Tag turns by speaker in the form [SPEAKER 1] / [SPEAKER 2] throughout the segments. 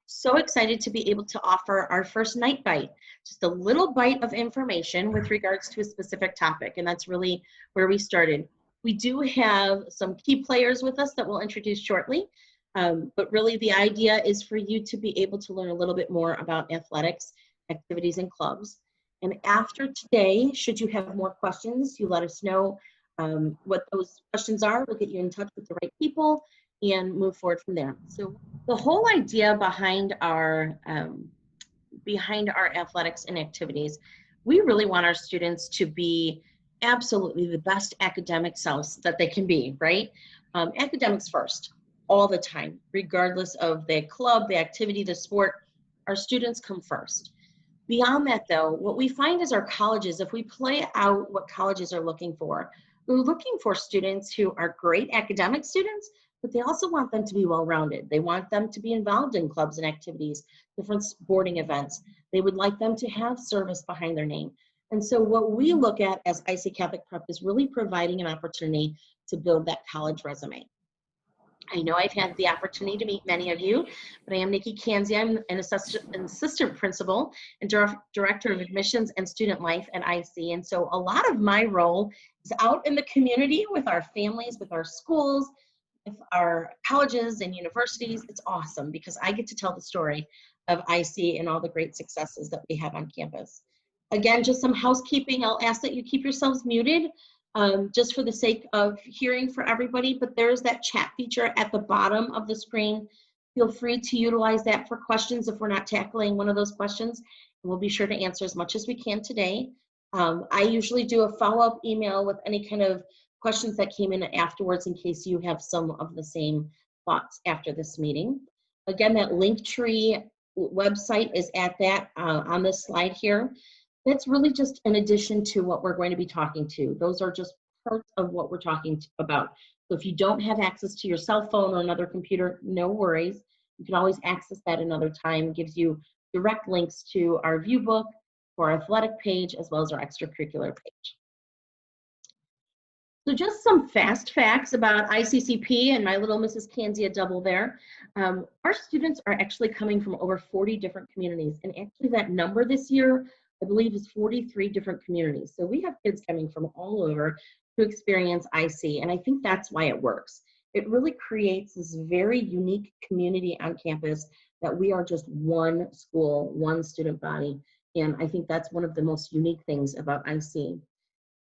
[SPEAKER 1] So excited to be able to offer our first night bite, just a little bite of information with regards to a specific topic, and that's really where we started. We do have some key players with us that we'll introduce shortly, but really the idea is for you to be able to learn a little bit more about athletics, activities, and clubs. And after today, should you have more questions, you let us know what those questions are. We'll get you in touch with the right people and move forward from there. So the whole idea behind our athletics and activities, we really want our students to be absolutely the best academic selves that they can be, right? Academics first, all the time, regardless of the club, the activity, the sport, our students come first. Beyond that though, what we find is our colleges, if we play out what colleges are looking for, we're looking for students who are great academic students, but they also want them to be well-rounded. They want them to be involved in clubs and activities, different sporting events. They would like them to have service behind their name. And so what we look at as IC Catholic Prep is really providing an opportunity to build that college resume. I know I've had the opportunity to meet many of you, but I am Nikki Kanzi. I'm an assistant principal and director of admissions and student life at IC. And so a lot of my role is out in the community with our families, with our schools, with our colleges and universities. It's awesome because I get to tell the story of IC and all the great successes that we have on campus. Again, just some housekeeping. I'll ask that you keep yourselves muted just for the sake of hearing for everybody, but there's that chat feature at the bottom of the screen. Feel free to utilize that for questions if we're not tackling one of those questions. We'll be sure to answer as much as we can today. I usually do a follow-up email with any kind of questions that came in afterwards in case you have some of the same thoughts after this meeting. Again, that Linktree website is at that on this slide here. That's really just an addition to what we're going to be talking to. Those are just parts of what we're talking about. So if you don't have access to your cell phone or another computer, no worries. You can always access that another time. It gives you direct links to our view book, to our athletic page, as well as our extracurricular page. So just some fast facts about ICCP and my little Mrs. Kanzia double there. Our students are actually coming from over 40 different communities. And actually that number this year, I believe, is 43 different communities. So we have kids coming from all over to experience IC. And I think that's why it works. It really creates this very unique community on campus that we are just one school, one student body. And I think that's one of the most unique things about IC.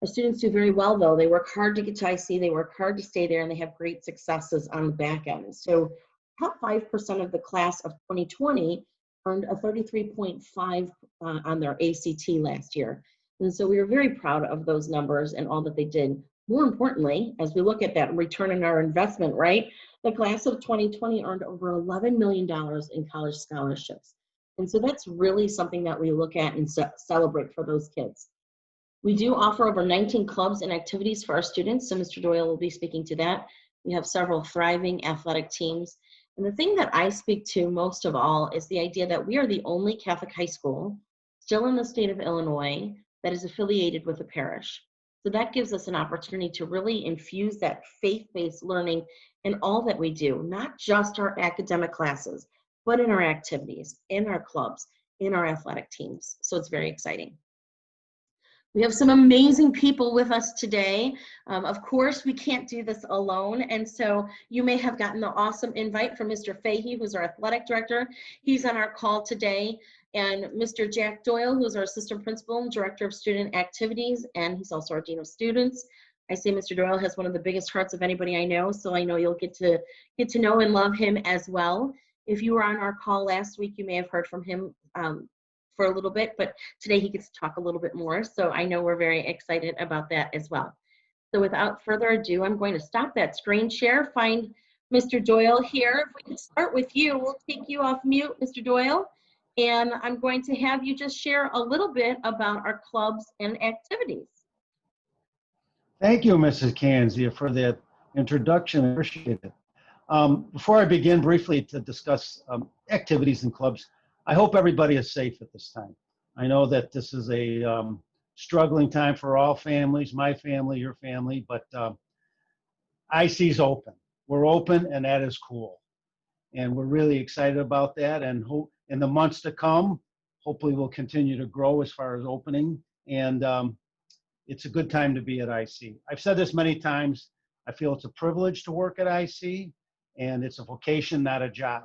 [SPEAKER 1] Our students do very well though. They work hard to get to IC, they work hard to stay there, and they have great successes on the back end. So top 5% of the class of 2020 earned a 33.5 on their ACT last year. And so we were very proud of those numbers and all that they did. More importantly, as we look at that return on our investment, right? The class of 2020 earned over $11 million in college scholarships. And so that's really something that we look at and celebrate for those kids. We do offer over 19 clubs and activities for our students, so Mr. Doyle will be speaking to that. We have several thriving athletic teams. And the thing that I speak to most of all is the idea that we are the only Catholic high school still in the state of Illinois that is affiliated with a parish. So that gives us an opportunity to really infuse that faith-based learning in all that we do, not just our academic classes, but in our activities, in our clubs, in our athletic teams. So it's very exciting. We have some amazing people with us today. Of course, we can't do this alone, and so you may have gotten the awesome invite from Mr. Fahey, who's our athletic director. He's on our call today, and Mr. Jack Doyle, who's our assistant principal and director of student activities, and he's also our dean of students. I say Mr. Doyle has one of the biggest hearts of anybody I know, so I know you'll get to know and love him as well. If you were on our call last week, you may have heard from him for a little bit, but today he gets to talk a little bit more. So I know we're very excited about that as well. So without further ado, I'm going to stop that screen share, find Mr. Doyle here. If we can start with you, we'll take you off mute, Mr. Doyle, and I'm going to have you just share a little bit about our clubs and activities.
[SPEAKER 2] Thank you, Mrs. Kanzia, for that introduction. I appreciate it. Before I begin briefly to discuss activities and clubs, I hope everybody is safe at this time. I know that this is a struggling time for all families, my family, your family, but IC's open. We're open, and that is cool. And we're really excited about that. And hope in the months to come, hopefully we'll continue to grow as far as opening. And it's a good time to be at IC. I've said this many times. I feel it's a privilege to work at IC, and it's a vocation, not a job.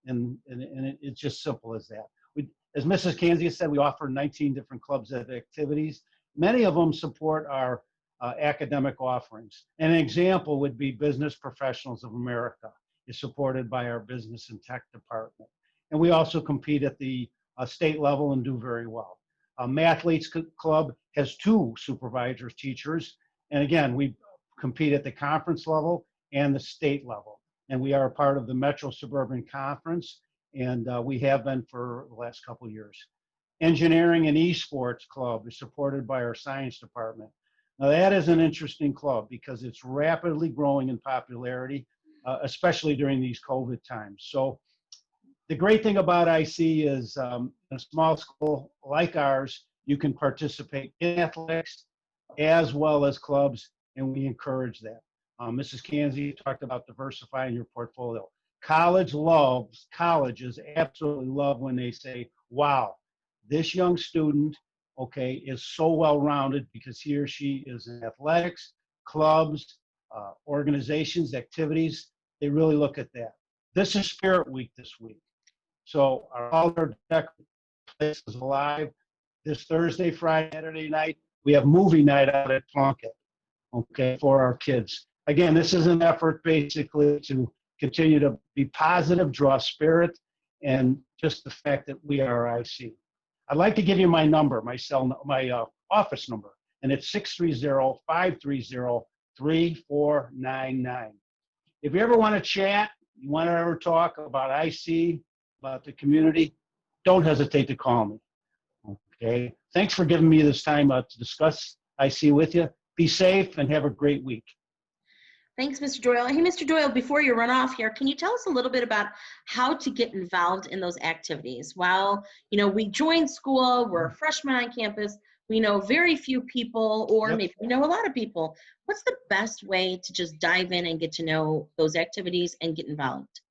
[SPEAKER 2] And it's just simple as that. As Mrs. Kanzia said, we offer 19 different clubs and activities. Many of them support our academic offerings. An example would be Business Professionals of America is supported by our Business and Tech Department. And we also compete at the state level and do very well. Mathletes Club has 2 supervisors, teachers. And again, we compete at the conference level and the state level. And we are a part of the Metro Suburban Conference, and we have been for the last couple of years. Engineering and Esports Club is supported by our science department. Now that is an interesting club because it's rapidly growing in popularity, especially during these COVID times. So the great thing about IC is in a small school like ours, you can participate in athletics as well as clubs, and we encourage that. Mrs. Kanzi talked about diversifying your portfolio. Colleges absolutely love when they say, wow, this young student, okay, is so well-rounded because he or she is in athletics, clubs, organizations, activities. They really look at that. This is Spirit Week this week. So all our deck place is alive. This Thursday, Friday, Saturday night, we have movie night out at Plunkett, okay, for our kids. Again, this is an effort basically to continue to be positive, draw spirit, and just the fact that we are IC. I'd like to give you my number, my office number, and it's 630-530-3499. If you ever want to chat, you want to ever talk about IC, about the community, don't hesitate to call me. Okay. Thanks for giving me this time to discuss IC with you. Be safe and have a great week.
[SPEAKER 1] Thanks, Mr. Doyle. Hey, Mr. Doyle, before you run off here, can you tell us a little bit about how to get involved in those activities? While, we joined school, we're freshmen on campus, we know very few people, or maybe we know a lot of people. What's the best way to just dive in and get to know those activities and get involved?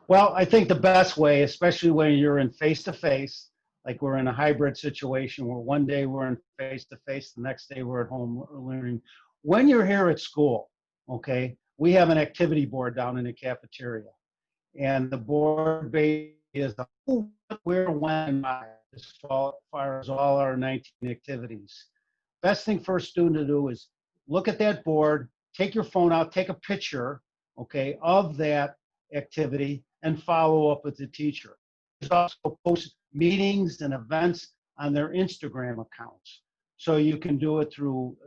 [SPEAKER 2] Well, I think the best way, especially when you're in face-to-face, like we're in a hybrid situation where one day we're in face-to-face, the next day we're at home learning. When you're here at school, okay, we have an activity board down in the cafeteria. And the board base is the who, where, when, why, as far as all our 19 activities. Best thing for a student to do is look at that board, take your phone out, take a picture, okay, of that activity, and follow up with the teacher. There's also post meetings and events on their Instagram accounts. So you can do it through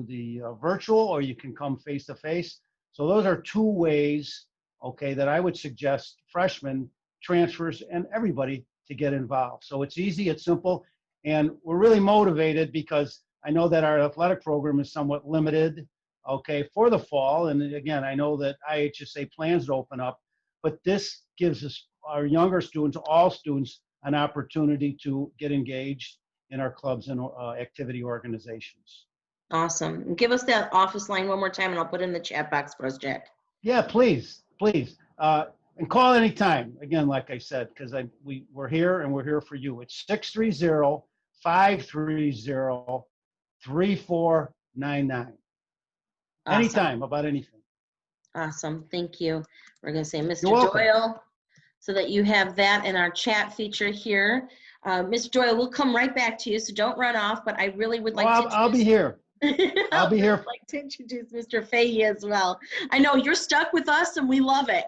[SPEAKER 2] the virtual, or you can come face to face. So those are 2 ways, okay, that I would suggest freshmen, transfers, and everybody to get involved. So it's easy, it's simple, and we're really motivated because I know that our athletic program is somewhat limited, okay, for the fall. And again, I know that IHSA plans to open up, but this gives us, our younger students, all students, an opportunity to get engaged in our clubs and activity organizations.
[SPEAKER 1] Awesome. Give us that office line one more time, and I'll put it in the chat box for us, Jack.
[SPEAKER 2] Yeah, please. And call anytime. Again, like I said, because we're here and we're here for you. It's 630-530-3499. Awesome. Anytime, about anything.
[SPEAKER 1] Awesome. Thank you. We're going to say Mr. Doyle so that you have that in our chat feature here. Mr. Doyle, we'll come right back to you, so don't run off, but I really would like to
[SPEAKER 2] I'll be here. I'll be here.
[SPEAKER 1] I'd like to introduce Mr. Fahey as well. I know you're stuck with us and we love it.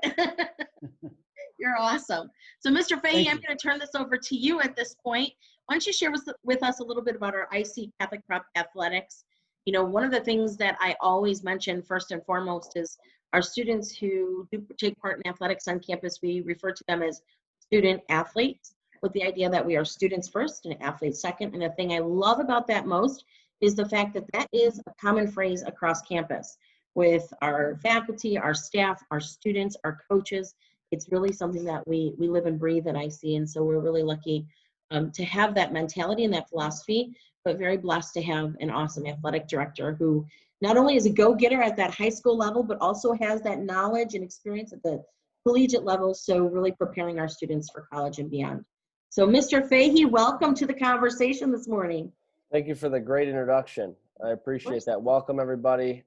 [SPEAKER 1] You're awesome. So Mr. Fahey, I'm going to turn this over to you at this point. Why don't you share with us a little bit about our IC Catholic Prep Athletics? One of the things that I always mention first and foremost is our students who do take part in athletics on campus, we refer to them as student athletes, with the idea that we are students first and athletes second. And the thing I love about that most is the fact that that is a common phrase across campus with our faculty, our staff, our students, our coaches. It's really something that we live and breathe at IC. And so we're really lucky to have that mentality and that philosophy, but very blessed to have an awesome athletic director who not only is a go-getter at that high school level, but also has that knowledge and experience at the collegiate level, so really preparing our students for college and beyond. So Mr. Fahey, welcome to the conversation this morning.
[SPEAKER 3] Thank you for the great introduction. I appreciate that. Welcome, everybody.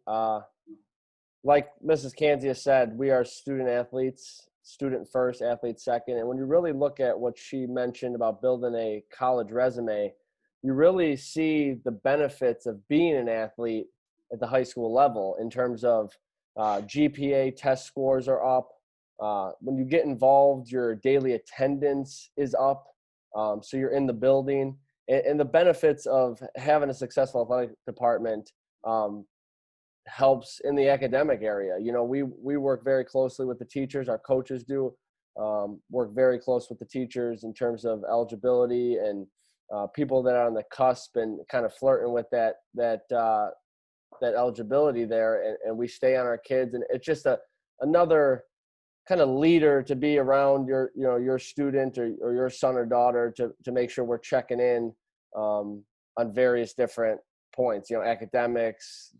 [SPEAKER 3] Like Mrs. Kanzia said, we are student athletes, student first, athlete second. And when you really look at what she mentioned about building a college resume, you really see the benefits of being an athlete at the high school level in terms of GPA test scores are up. When you get involved, your daily attendance is up. So you're in the building. And the benefits of having a successful athletic department helps in the academic area. You know, we work very closely with the teachers. Our coaches do work very close with the teachers in terms of eligibility and people that are on the cusp and kind of flirting with that eligibility there. And we stay on our kids. And it's just another kind of leader to be around your student or your son or daughter to make sure we're checking in on various different points, academics,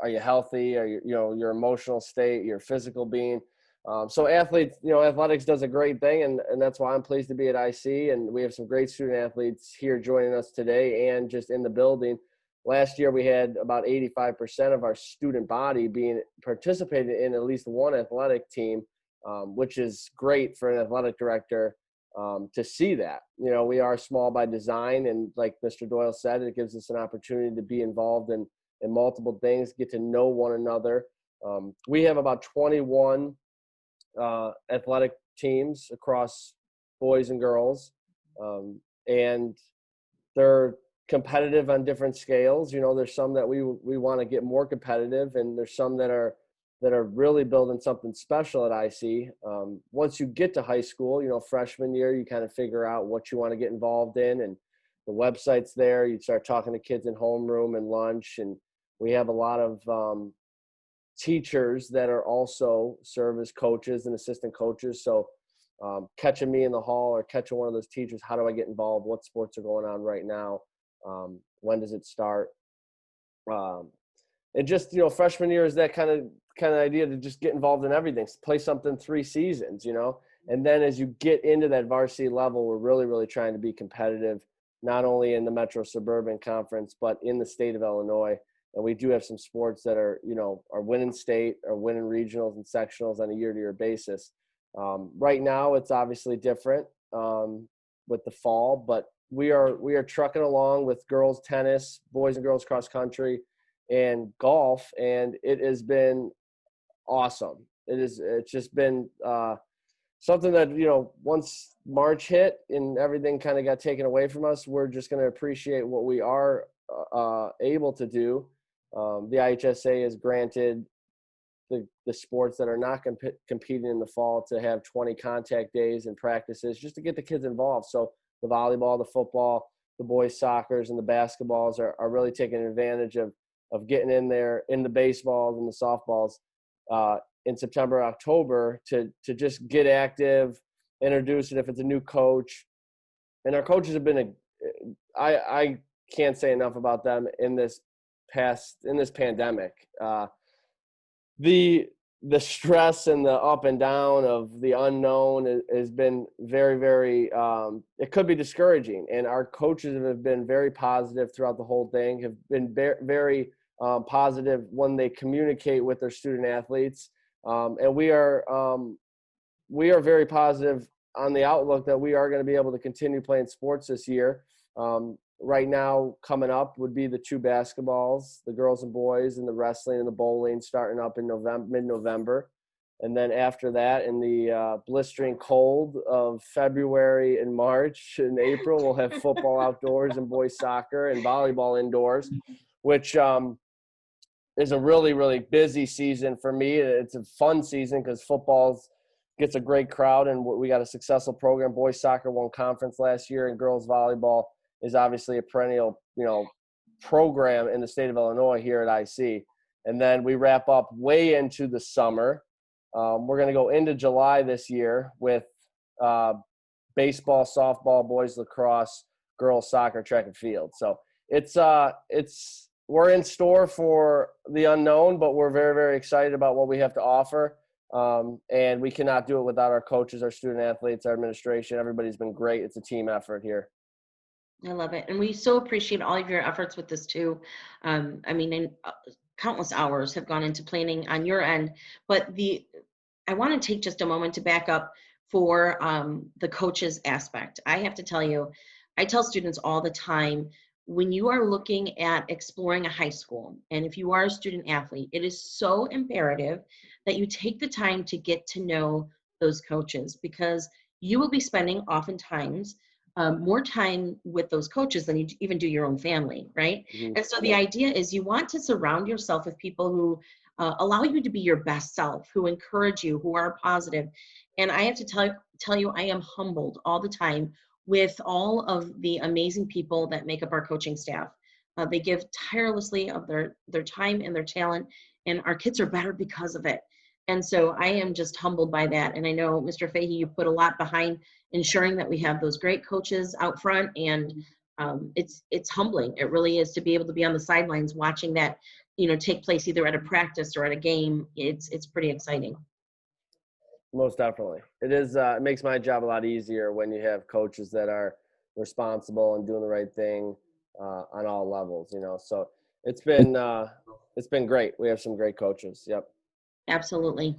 [SPEAKER 3] are you healthy? Are you, your emotional state, your physical being. So athletics does a great thing. And that's why I'm pleased to be at IC. And we have some great student athletes here joining us today and just in the building. Last year, we had about 85% of our student body being participated in at least one athletic team, which is great for an athletic director to see that. We are small by design, and like Mr. Doyle said, it gives us an opportunity to be involved in multiple things, get to know one another. We have about 21 athletic teams across boys and girls, and they're competitive on different scales. There's some that we want to get more competitive, and there's some that are really building something special at IC. Once you get to high school, freshman year, you kind of figure out what you want to get involved in, and the website's there. You start talking to kids in homeroom and lunch, and we have a lot of teachers that are also serve as coaches and assistant coaches. So catching me in the hall or catching one of those teachers, how do I get involved? What sports are going on right now? When does it start? And just, freshman year is that kind of idea to just get involved in everything, play something 3 seasons, and then as you get into that varsity level, we're really, really trying to be competitive, not only in the Metro Suburban Conference, but in the state of Illinois. And we do have some sports that are winning state or winning regionals and sectionals on a year-to-year basis. Right now, it's obviously different with the fall, but we are trucking along with girls tennis, boys and girls cross country, and golf, and it has been awesome. It's just been something that once March hit and everything kind of got taken away from us, we're just going to appreciate what we are able to do. The IHSA has granted the sports that are not competing in the fall to have 20 contact days and practices just to get the kids involved. So the volleyball, the football, the boys soccers, and the basketballs are really taking advantage of getting in there, in the baseballs and the softballs in September, October to just get active, introduce it if it's a new coach. And our coaches have been I can't say enough about them in this pandemic. The stress and the up and down of the unknown has been very, very, it could be discouraging. And our coaches have been very positive throughout the whole thing, have been very positive when they communicate with their student athletes. And we are very positive on the outlook that we are going to be able to continue playing sports this year. Right now, coming up would be the 2 basketballs, the girls and boys, and the wrestling and the bowling starting up in mid-November. And then after that, in the blistering cold of February and March and April, we'll have football outdoors and boys soccer and volleyball indoors, which is a really, really busy season for me. It's a fun season because football gets a great crowd, and we got a successful program. Boys soccer won conference last year, and girls volleyball is obviously a perennial, program in the state of Illinois here at IC. And then we wrap up way into the summer. We're going to go into July this year with baseball, softball, boys lacrosse, girls soccer, track and field. So we're in store for the unknown, but we're very, very excited about what we have to offer. And we cannot do it without our coaches, our student athletes, our administration. Everybody's been great. It's a team effort here.
[SPEAKER 1] I love it. And we so appreciate all of your efforts with this too. I mean, countless hours have gone into planning on your end, but I want to take just a moment to back up for the coaches aspect. I have to tell you, I tell students all the time, when you are looking at exploring a high school, and if you are a student athlete, it is so imperative that you take the time to get to know those coaches, because you will be spending oftentimes more time with those coaches than you even do your own family, right?
[SPEAKER 3] Mm-hmm.
[SPEAKER 1] And so the idea is you want to surround yourself with people who allow you to be your best self, who encourage you, who are positive. And I have to tell you, I am humbled all the time with all of the amazing people that make up our coaching staff. They give tirelessly of their time and their talent, and our kids are better because of it. And so I am just humbled by that. And I know, Mr. Fahey, you put a lot behind ensuring that we have those great coaches out front, and it's humbling. It really is, to be able to be on the sidelines watching that, take place either at a practice or at a game. It's pretty exciting.
[SPEAKER 3] Most definitely. It is. It makes my job a lot easier when you have coaches that are responsible and doing the right thing on all levels. So it's been great. We have some great coaches. Yep.
[SPEAKER 1] Absolutely.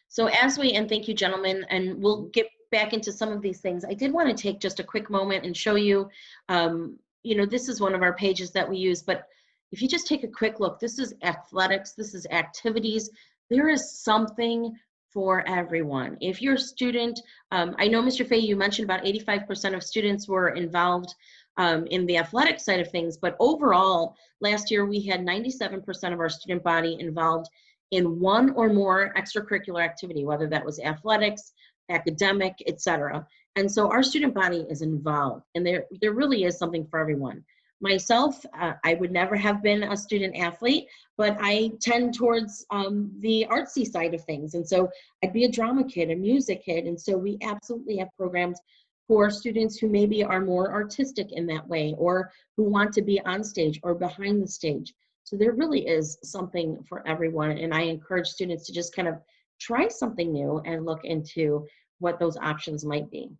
[SPEAKER 1] So and thank you, gentlemen, and we'll get back into some of these things. I did want to take just a quick moment and show you, this is one of our pages that we use, but if you just take a quick look, this is athletics, this is activities. There is something for everyone. If you're a student, I know, Mr. Fahey, you mentioned about 85% of students were involved in the athletic side of things, but overall, last year we had 97% of our student body involved in one or more extracurricular activity, whether that was athletics, academic, etc. And so our student body is involved, and there really is something for everyone. Myself, I would never have been a student athlete, but I tend towards the artsy side of things. And so I'd be a drama kid, a music kid. And so we absolutely have programs for students who maybe are more artistic in that way, or who want to be on stage or behind the stage. So there really is something for everyone. And I encourage students to just kind of try something new and look into what those options might be.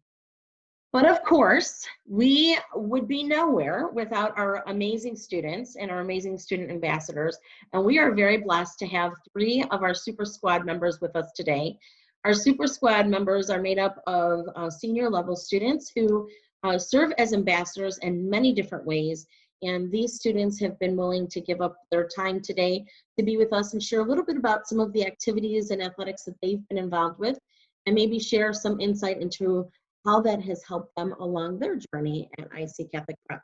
[SPEAKER 1] But of course, we would be nowhere without our amazing students and our amazing student ambassadors. And we are very blessed to have 3 of our Super Squad members with us today. Our Super Squad members are made up of senior level students who serve as ambassadors in many different ways. And these students have been willing to give up their time today to be with us and share a little bit about some of the activities and athletics that they've been involved with, and maybe share some insight into how that has helped them along their journey at IC Catholic Prep.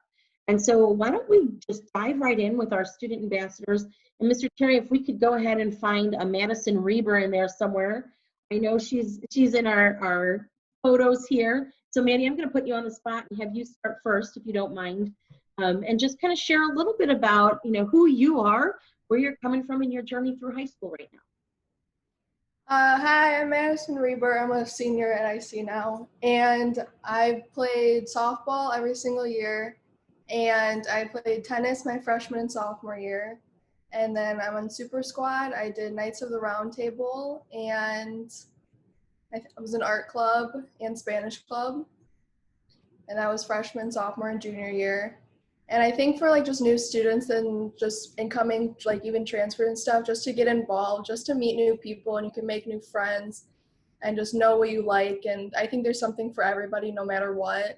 [SPEAKER 1] And so why don't we just dive right in with our student ambassadors. And Mr. Terry, if we could go ahead and find a Madison Reber in there somewhere. I know she's in our photos here. So Maddie, I'm gonna put you on the spot and have you start first, if you don't mind. And just kind of share a little bit about, who you are, where you're coming from in your journey through high school right now.
[SPEAKER 4] Hi, I'm Madison Reber. I'm a senior at IC now, and I've played softball every single year, and I played tennis my freshman and sophomore year, and then I'm on Super Squad. I did Knights of the Round Table, and I was in art club and Spanish club, and that was freshman, sophomore, and junior year. And I think for just new students and just incoming, even transfer and stuff, just to get involved, just to meet new people, and you can make new friends and just know what you like. And I think there's something for everybody no matter what.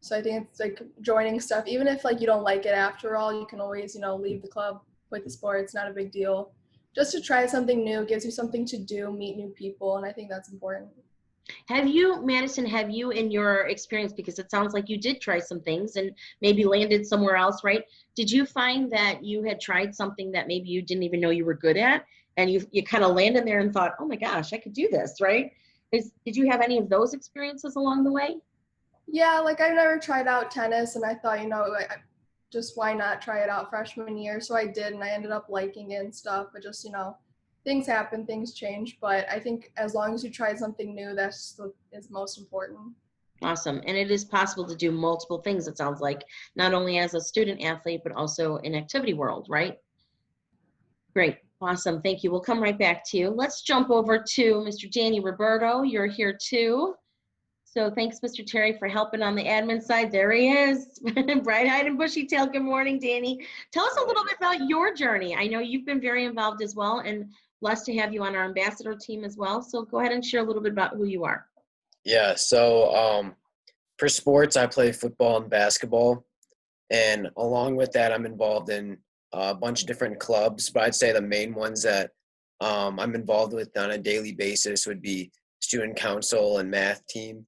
[SPEAKER 4] So I think it's joining stuff, even if you don't like it after all, you can always, leave the club, quit the sport. It's not a big deal. Just to try something new, gives you something to do, meet new people. And I think that's important.
[SPEAKER 1] Madison, have you in your experience, because it sounds like you did try some things and maybe landed somewhere else, right? Did you find that you had tried something that maybe you didn't even know you were good at, and you kind of landed there and thought, oh my gosh, I could do this, right? Did you have any of those experiences along the way?
[SPEAKER 4] Yeah, I never tried out tennis, and I thought, just why not try it out freshman year? So I did, and I ended up liking it and stuff, but just, things happen, things change, but I think as long as you try something new, that's is most important.
[SPEAKER 1] Awesome. And it is possible to do multiple things, it sounds like, not only as a student athlete, but also in activity world, right? Great. Awesome. Thank you. We'll come right back to you. Let's jump over to Mr. Danny Roberto. You're here too. So thanks, Mr. Terry, for helping on the admin side. There he is. Bright-eyed and bushy-tailed. Good morning, Danny. Tell us a little bit about your journey. I know you've been very involved as well, and blessed to have you on our ambassador team as well. So go ahead and share a little bit about who you are.
[SPEAKER 5] Yeah, so for sports, I play football and basketball. And along with that, I'm involved in a bunch of different clubs. But I'd say the main ones that I'm involved with on a daily basis would be student council and math team.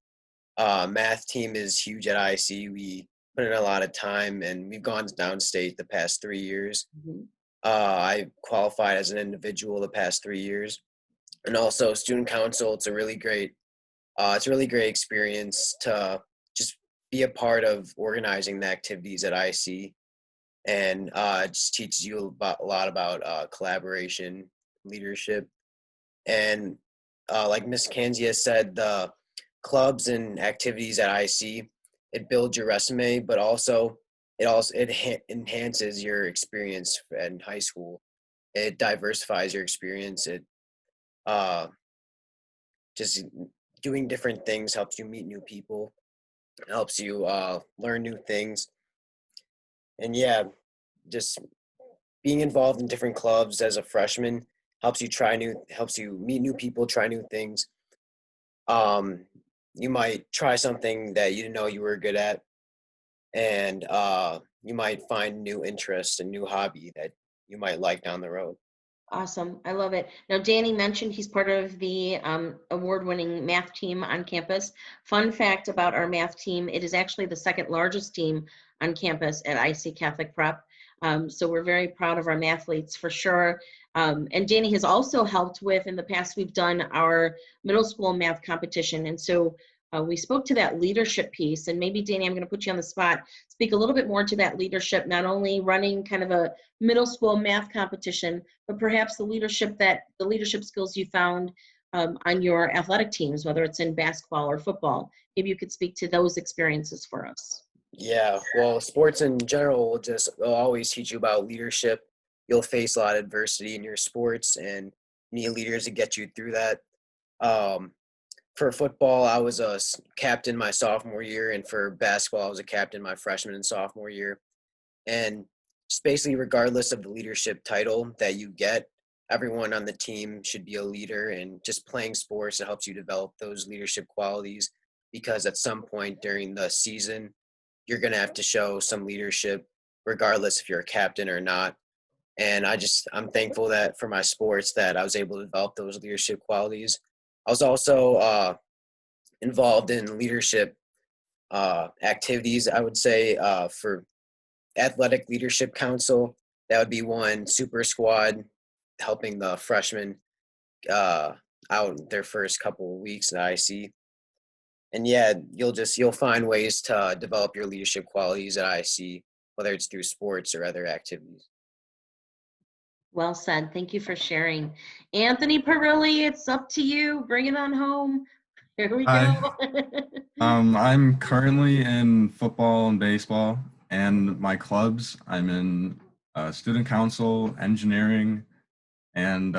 [SPEAKER 5] Math team is huge at IC. We put in a lot of time, and we've gone downstate the past 3 years. I qualified as an individual the past 3 years. And also student council, it's a really great experience to just be a part of organizing the activities at IC, and it just teaches you a lot about collaboration, leadership, and like Ms. Kanzia said, the clubs and activities at IC, it builds your resume, but also it enhances your experience in high school. It diversifies your experience. It just doing different things helps you meet new people, helps you learn new things. And yeah, just being involved in different clubs as a freshman helps you meet new people, try new things. You might try something that you didn't know you were good at, and you might find new interest and new hobby that you might like down the road.
[SPEAKER 1] Awesome. I love it. Now, Danny mentioned he's part of the award-winning math team on campus. Fun fact about our math team, it is actually the second largest team on campus at IC Catholic Prep. So we're very proud of our mathletes for sure. And Danny has also helped with, in the past, we've done our middle school math competition. And so we spoke to that leadership piece, and maybe Danny, I'm going to put you on the spot, speak a little bit more to that leadership, not only running kind of a middle school math competition, but perhaps the leadership skills you found on your athletic teams, whether it's in basketball or football. Maybe you could speak to those experiences for us.
[SPEAKER 5] Yeah, well, sports in general will always teach you about leadership. You'll face a lot of adversity in your sports, and you need leaders to get you through that. For football, I was a captain my sophomore year, and for basketball, I was a captain my freshman and sophomore year. And just basically, regardless of the leadership title that you get, everyone on the team should be a leader, and just playing sports, it helps you develop those leadership qualities, because at some point during the season, you're going to have to show some leadership, regardless if you're a captain or not. And I'm thankful that for my sports that I was able to develop those leadership qualities. I was also involved in leadership activities, I would say, for athletic leadership council. That would be one. Super squad, helping the freshmen out their first couple of weeks at IC. And yeah, you'll find ways to develop your leadership qualities at IC, whether it's through sports or other activities.
[SPEAKER 1] Well said. Thank you for sharing. Anthony Perilli, it's up to you. Bring it on home. Here we
[SPEAKER 6] Hi.
[SPEAKER 1] go.
[SPEAKER 6] I'm currently in football and baseball, and my clubs, I'm in student council, engineering, and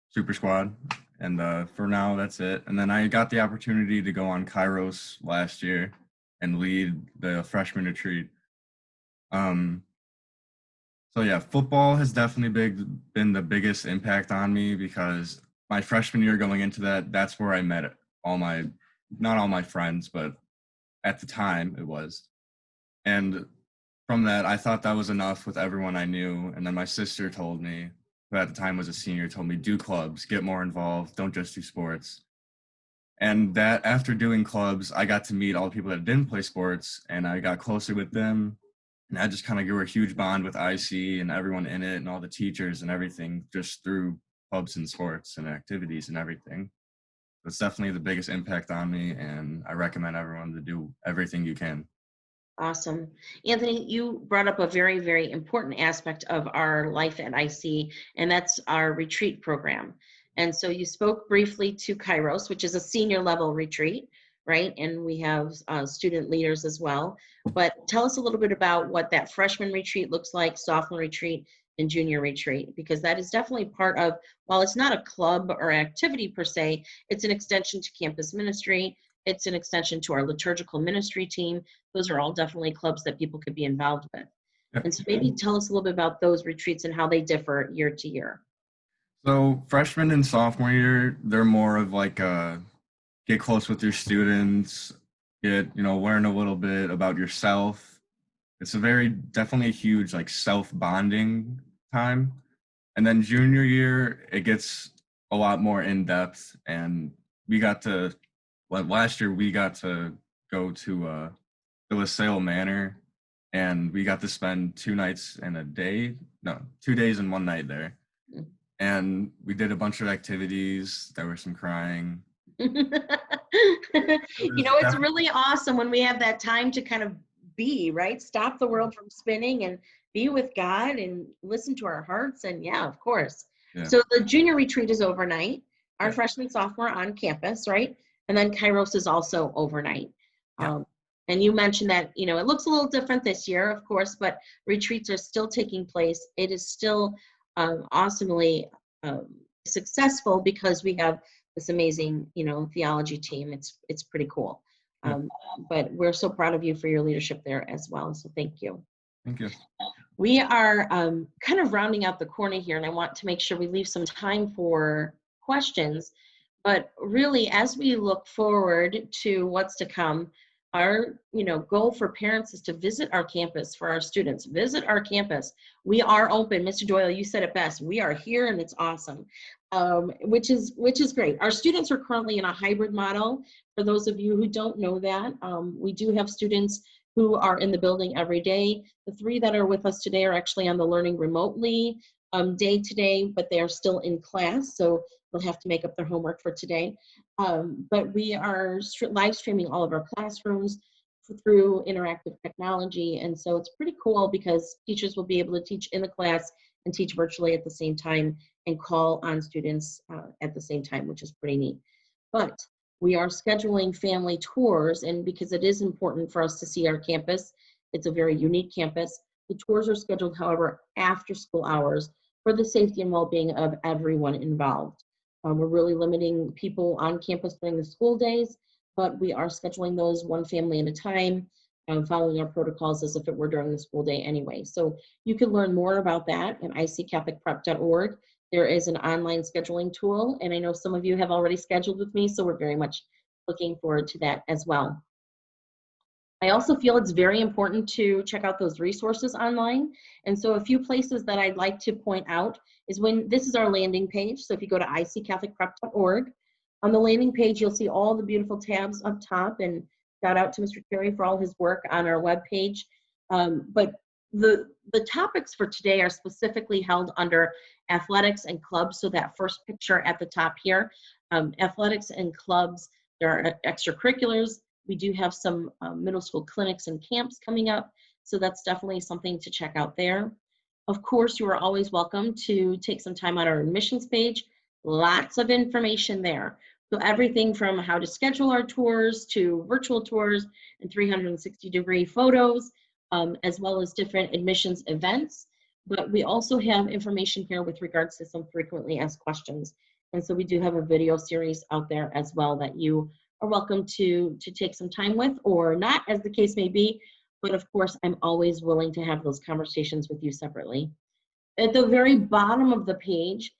[SPEAKER 6] super squad. And for now, that's it. And then I got the opportunity to go on Kairos last year and lead the freshman retreat. So yeah, football has definitely been the biggest impact on me, because my freshman year going into that's where I met not all my friends, but at the time it was. And from that, I thought that was enough with everyone I knew. And then my sister told me, who at the time was a senior, told me, do clubs, get more involved, don't just do sports. And that after doing clubs, I got to meet all the people that didn't play sports, and I got closer with them. And I just kind of grew a huge bond with IC and everyone in it and all the teachers and everything, just through clubs and sports and activities and everything. It's definitely the biggest impact on me, and I recommend everyone to do everything you can.
[SPEAKER 1] Awesome. Anthony, you brought up a very, very important aspect of our life at IC, and that's our retreat program. And so you spoke briefly to Kairos, which is a senior level retreat, right? And we have student leaders as well. But tell us a little bit about what that freshman retreat looks like, sophomore retreat, and junior retreat, because that is definitely part of, while it's not a club or activity per se, it's an extension to campus ministry. It's an extension to our liturgical ministry team. Those are all definitely clubs that people could be involved with. And so maybe tell us a little bit about those retreats and how they differ year to year.
[SPEAKER 6] So freshman and sophomore year, they're more of like get close with your students, learn a little bit about yourself. It's definitely a huge like self-bonding time. And then junior year, it gets a lot more in depth, and last year we got to go to the LaSalle Manor, and we got to spend 2 nights and 2 days and 1 night there. And we did a bunch of activities. There was some crying.
[SPEAKER 1] It's really awesome when we have that time to kind of be, right? Stop the world from spinning and be with God and listen to our hearts. And yeah, of course.
[SPEAKER 6] Yeah.
[SPEAKER 1] So the junior retreat is overnight. Our
[SPEAKER 6] Yeah.
[SPEAKER 1] freshman, sophomore on campus, right? And then Kairos is also overnight.
[SPEAKER 6] Yeah.
[SPEAKER 1] And you mentioned that, it looks a little different this year, of course, but retreats are still taking place. It is still awesomely successful because we have this amazing, theology team. It's pretty cool. But we're so proud of you for your leadership there as well. So thank you.
[SPEAKER 6] Thank you.
[SPEAKER 1] We are kind of rounding out the corner here, and I want to make sure we leave some time for questions. But really, as we look forward to what's to come, our goal for parents is to visit our campus for our students. Visit our campus. We are open. Mr. Doyle, you said it best. We are here, and it's awesome, which is great. Our students are currently in a hybrid model. For those of you who don't know that, we do have students who are in the building every day. The 3 that are with us today are actually on the learning remotely day to day, but they are still in class, so they'll have to make up their homework for today. But we are live streaming all of our classrooms through interactive technology, and so it's pretty cool because teachers will be able to teach in the class and teach virtually at the same time and call on students at the same time, which is pretty neat. But we are scheduling family tours, and because it is important for us to see our campus, it's a very unique campus. The tours are scheduled, however, after school hours for the safety and well-being of everyone involved. We're really limiting people on campus during the school days, but we are scheduling those one family at a time, following our protocols as if it were during the school day anyway. So you can learn more about that at iccatholicprep.org. There is an online scheduling tool, and I know some of you have already scheduled with me, so we're very much looking forward to that as well. I also feel it's very important to check out those resources online. And so a few places that I'd like to point out is this is our landing page. So if you go to iccatholicprep.org, on the landing page, you'll see all the beautiful tabs up top, and shout out to Mr. Terry for all his work on our webpage. But the topics for today are specifically held under athletics and clubs. So that first picture at the top here, athletics and clubs, there are extracurriculars. We do have some middle school clinics and camps coming up, so that's definitely something to check out there. Of course, you are always welcome to take some time on our admissions page. Lots of information there. So everything from how to schedule our tours to virtual tours and 360-degree photos, as well as different admissions events. But we also have information here with regards to some frequently asked questions. And so we do have a video series out there as well that you are welcome to take some time with, or not, as the case may be. But of course, I'm always willing to have those conversations with you separately. At the very bottom of the page,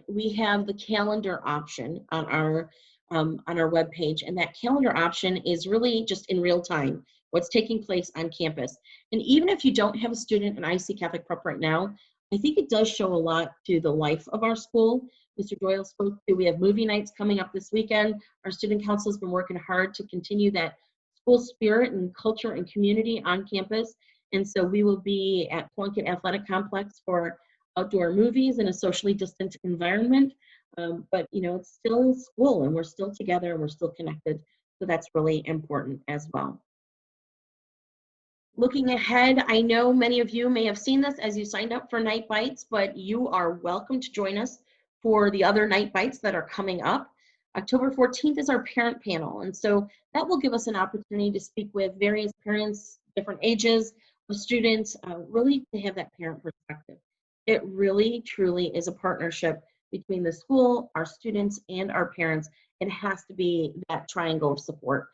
[SPEAKER 1] we have the calendar option on our webpage, and that calendar option is really just in real time, what's taking place on campus. And even if you don't have a student in IC Catholic Prep right now, I think it does show a lot to the life of our school. Mr. Doyle spoke to, we have movie nights coming up this weekend. Our student council has been working hard to continue that school spirit and culture and community on campus. And so we will be at Plunkett Athletic Complex for outdoor movies in a socially distant environment. But it's still school, and we're still together, and we're still connected. So that's really important as well. Looking ahead, I know many of you may have seen this as you signed up for Night Bites, but you are welcome to join us for the other Night Bites that are coming up. October 14th is our parent panel, and so that will give us an opportunity to speak with various parents, different ages of students, really to have that parent perspective. It really, truly is a partnership between the school, our students, and our parents. It has to be that triangle of support.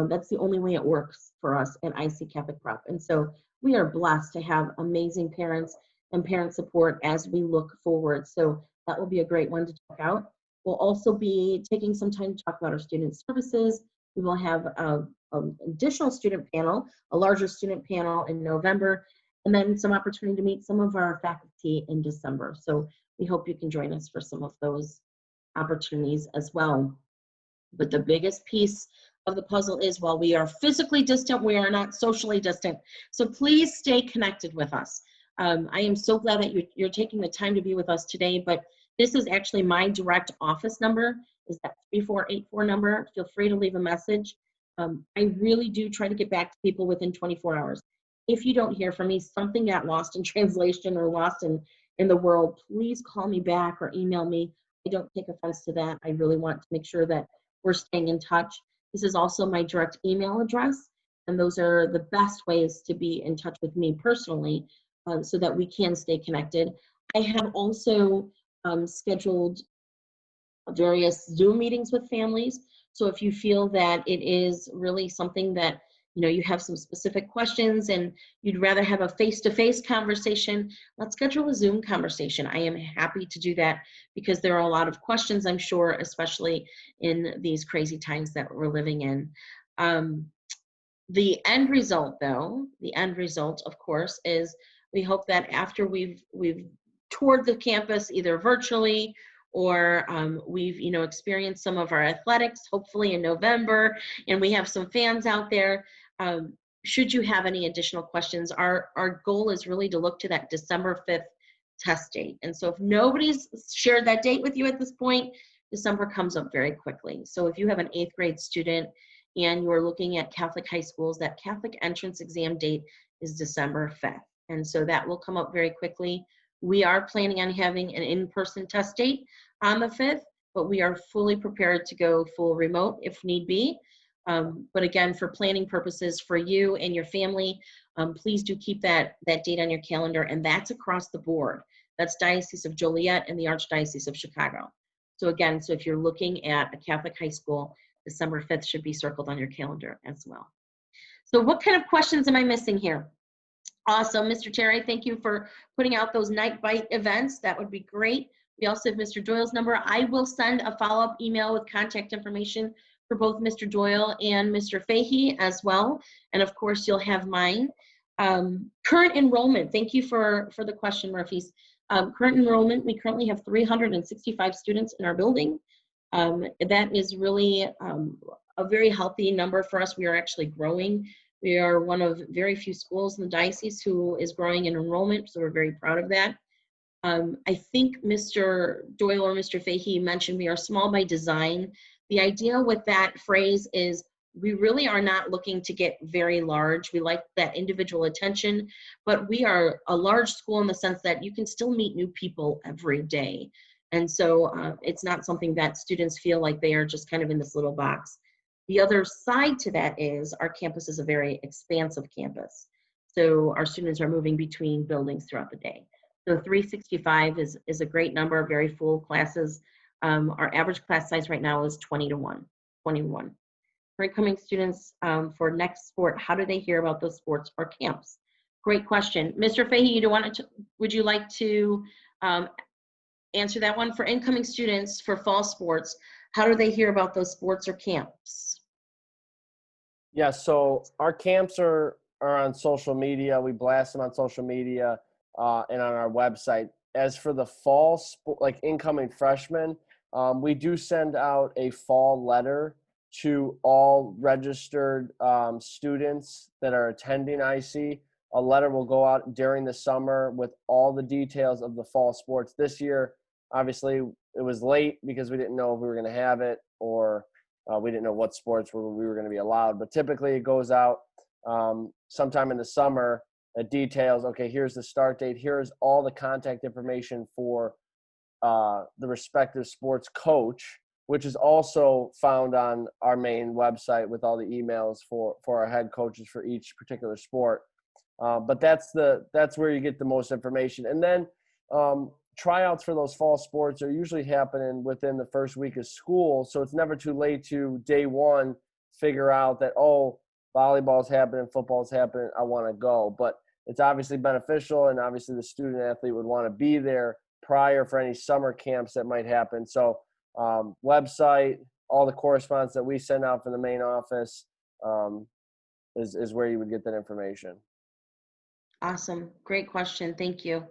[SPEAKER 1] That's the only way it works for us at IC Catholic Prep. And so we are blessed to have amazing parents and parent support as we look forward. So that will be a great one to check out. We'll also be taking some time to talk about our student services. We will have an additional student panel, a larger student panel in November, and then some opportunity to meet some of our faculty in December. So we hope you can join us for some of those opportunities as well. But the biggest piece of the puzzle is, while we are physically distant, we are not socially distant. So please stay connected with us. I am so glad that you're taking the time to be with us today, but this is actually my direct office number, is that 3484 number. Feel free to leave a message. I really do try to get back to people within 24 hours. If you don't hear from me, something got lost in translation or lost in the world, please call me back or email me. I don't take offense to that. I really want to make sure that we're staying in touch. This is also my direct email address, and those are the best ways to be in touch with me personally, so that we can stay connected. I have also scheduled various Zoom meetings with families. So if you feel that it is really something that, you know, you have some specific questions and you'd rather have a face-to-face conversation, let's schedule a Zoom conversation. I am happy to do that because there are a lot of questions, I'm sure, especially in these crazy times that we're living in. The end result, though, of course, is we hope that after we've toured the campus, either virtually or we've, you know, experienced some of our athletics, hopefully in November, and we have some fans out there. Should you have any additional questions, our goal is really to look to that December 5th test date. And so if nobody's shared that date with you at this point, December comes up very quickly. So if you have an 8th grade student and you're looking at Catholic high schools, that Catholic entrance exam date is December 5th. And so that will come up very quickly. We are planning on having an in-person test date on the 5th, but we are fully prepared to go full remote if need be. But again, for planning purposes for you and your family, please do keep that date on your calendar, and that's across the board. That's Diocese of Joliet and the Archdiocese of Chicago. So again, so if you're looking at a Catholic high school, December 5th should be circled on your calendar as well. So what kind of questions am I missing here? Awesome, Mr. Terry, thank you for putting out those night bite events. That would be great. We also have Mr. Doyle's number. I will send a follow-up email with contact information for both Mr. Doyle and Mr. Fahey as well. And of course, you'll have mine. Current enrollment, thank you for the question, Murphy's. Current enrollment, we currently have 365 students in our building. That is really a very healthy number for us. We are actually growing. We are one of very few schools in the diocese who is growing in enrollment, so we're very proud of that. I think Mr. Doyle or Mr. Fahey mentioned we are small by design. The idea with that phrase is we really are not looking to get very large. We like that individual attention, but we are a large school in the sense that you can still meet new people every day. And so it's not something that students feel like they are just kind of in this little box. The other side to that is our campus is a very expansive campus. So our students are moving between buildings throughout the day. So 365 is a great number, very full classes. Our average class size right now is 21. For incoming students for next sport, how do they hear about those sports or camps? Great question. Mr. Fahey, would you like to answer that one? For incoming students for fall sports, how do they hear about those sports or camps?
[SPEAKER 3] Yeah, so our camps are on social media. We blast them on social media and on our website. As for the fall, like incoming freshmen, we do send out a fall letter to all registered students that are attending IC. A letter will go out during the summer with all the details of the fall sports. This year, obviously, it was late because we didn't know if we were going to have it, or we didn't know what sports we were going to be allowed. But typically it goes out sometime in the summer. It details, okay, here's the start date. Here's all the contact information for the respective sports coach, which is also found on our main website with all the emails for our head coaches for each particular sport. But that's where you get the most information. And then tryouts for those fall sports are usually happening within the first week of school. So it's never too late to day one figure out that, oh, volleyball's happening, football's happening, I want to go. But it's obviously beneficial, and obviously the student athlete would want to be there prior for any summer camps that might happen. So website, all the correspondence that we send out from the main office is where you would get that information.
[SPEAKER 1] Awesome. Great question. Thank you.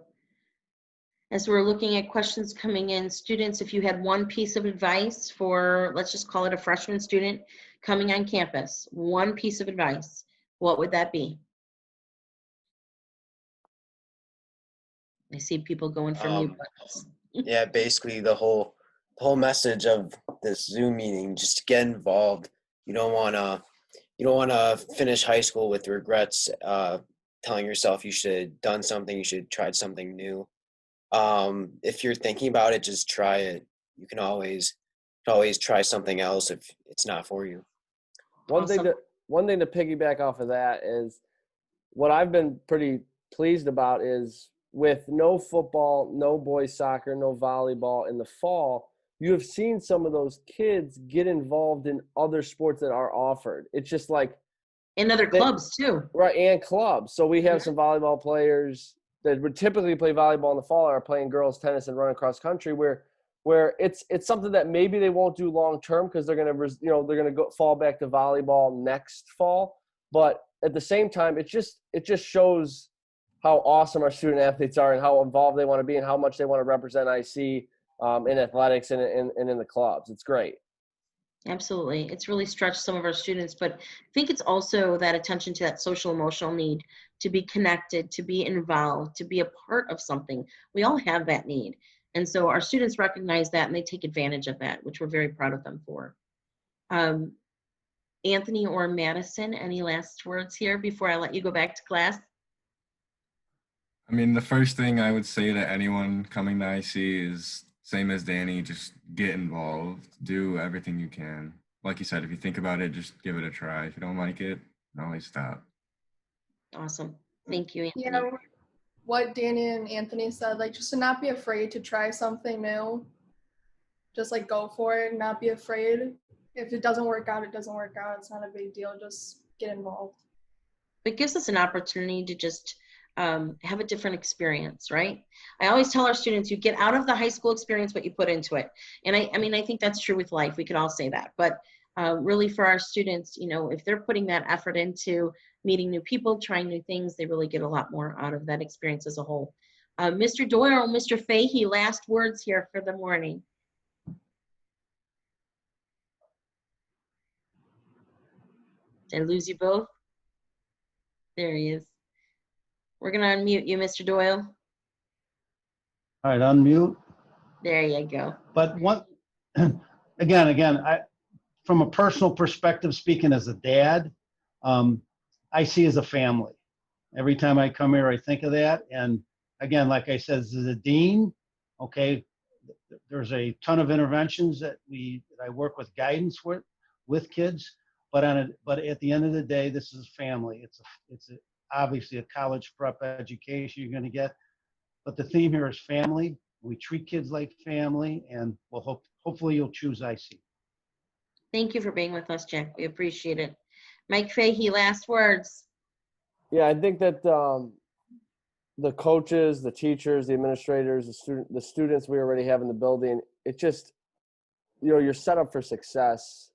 [SPEAKER 1] As we're looking at questions coming in, students, if you had one piece of advice for, let's just call it a freshman student coming on campus, one piece of advice, what would that be? I see people going for mute buttons.
[SPEAKER 5] Yeah, basically the whole message of this Zoom meeting, just get involved. You don't want to finish high school with regrets, telling yourself you should have done something, you should have tried something new. If you're thinking about it, just try it. You can always try something else if it's not for you.
[SPEAKER 3] One
[SPEAKER 1] Awesome.
[SPEAKER 3] thing to piggyback off of that is what I've been pretty pleased about is with no football, no boys soccer, no volleyball in the fall, you have seen some of those kids get involved in other sports that are offered. It's just like
[SPEAKER 1] In other clubs too.
[SPEAKER 3] right, and clubs. So we have some volleyball players that would typically play volleyball in the fall are playing girls tennis and running cross country where it's something that maybe they won't do long term because they're gonna go fall back to volleyball next fall. But at the same time, it just shows how awesome our student athletes are and how involved they want to be and how much they want to represent IC in athletics and in the clubs. It's great.
[SPEAKER 1] Absolutely. It's really stretched some of our students, but I think it's also that attention to that social emotional need to be connected, to be involved, to be a part of something. We all have that need. And so our students recognize that and they take advantage of that, which we're very proud of them for. Anthony or Madison, any last words here before I let you go back to class?
[SPEAKER 6] I mean, the first thing I would say to anyone coming to IC is same as Danny, just get involved, do everything you can. Like you said, if you think about it, just give it a try. If you don't like it, always stop.
[SPEAKER 1] Awesome. Thank you, Anthony.
[SPEAKER 4] Yeah, what Danny and Anthony said, like just to not be afraid to try something new. Just like go for it, not be afraid. If it doesn't work out, it doesn't work out. It's not a big deal. Just get involved.
[SPEAKER 1] It gives us an opportunity to just have a different experience, right? I always tell our students, you get out of the high school experience what you put into it. And I mean, I think that's true with life. We could all say that. But really for our students, you know, if they're putting that effort into meeting new people, trying new things, they really get a lot more out of that experience as a whole. Mr. Doyle, Mr. Fahey, last words here for the morning. Did I lose you both? There he is. We're going to unmute you, Mr. Doyle.
[SPEAKER 2] All right, unmute.
[SPEAKER 1] There you go.
[SPEAKER 2] But again, from a personal perspective, speaking as a dad, I see as a family. Every time I come here, I think of that. And again, like I said, as a dean, okay, there's a ton of interventions that I work with guidance with kids. But at the end of the day, this is family. It's obviously a college prep education you're going to get. But the theme here is family. We treat kids like family, and we'll hopefully you'll choose IC.
[SPEAKER 1] Thank you for being with us, Jack. We appreciate it. Mike Fahey, last words.
[SPEAKER 3] Yeah, I think that the coaches, the teachers, the administrators, the students we already have in the building, it just, you're set up for success,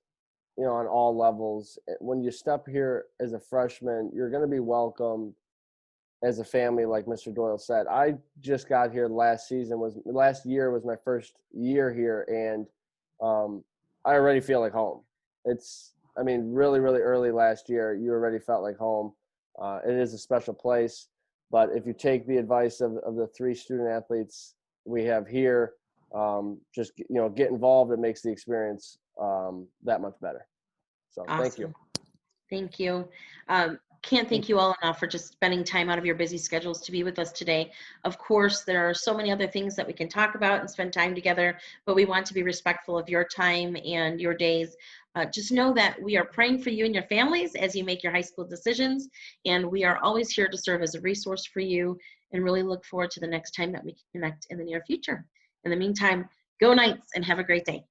[SPEAKER 3] on all levels. When you step here as a freshman, you're going to be welcomed as a family, like Mr. Doyle said. I just got here last year was my first year here, and I already feel like home. Really, really early last year, you already felt like home. It is a special place, but if you take the advice of the 3 student athletes we have here, just get involved. It makes the experience that much better. So
[SPEAKER 1] Awesome.
[SPEAKER 3] Thank you.
[SPEAKER 1] Thank you. Can't thank you all enough for just spending time out of your busy schedules to be with us today. Of course, there are so many other things that we can talk about and spend time together, but we want to be respectful of your time and your days. Just know that we are praying for you and your families as you make your high school decisions, and we are always here to serve as a resource for you, and really look forward to the next time that we can connect in the near future. In the meantime, go Knights and have a great day.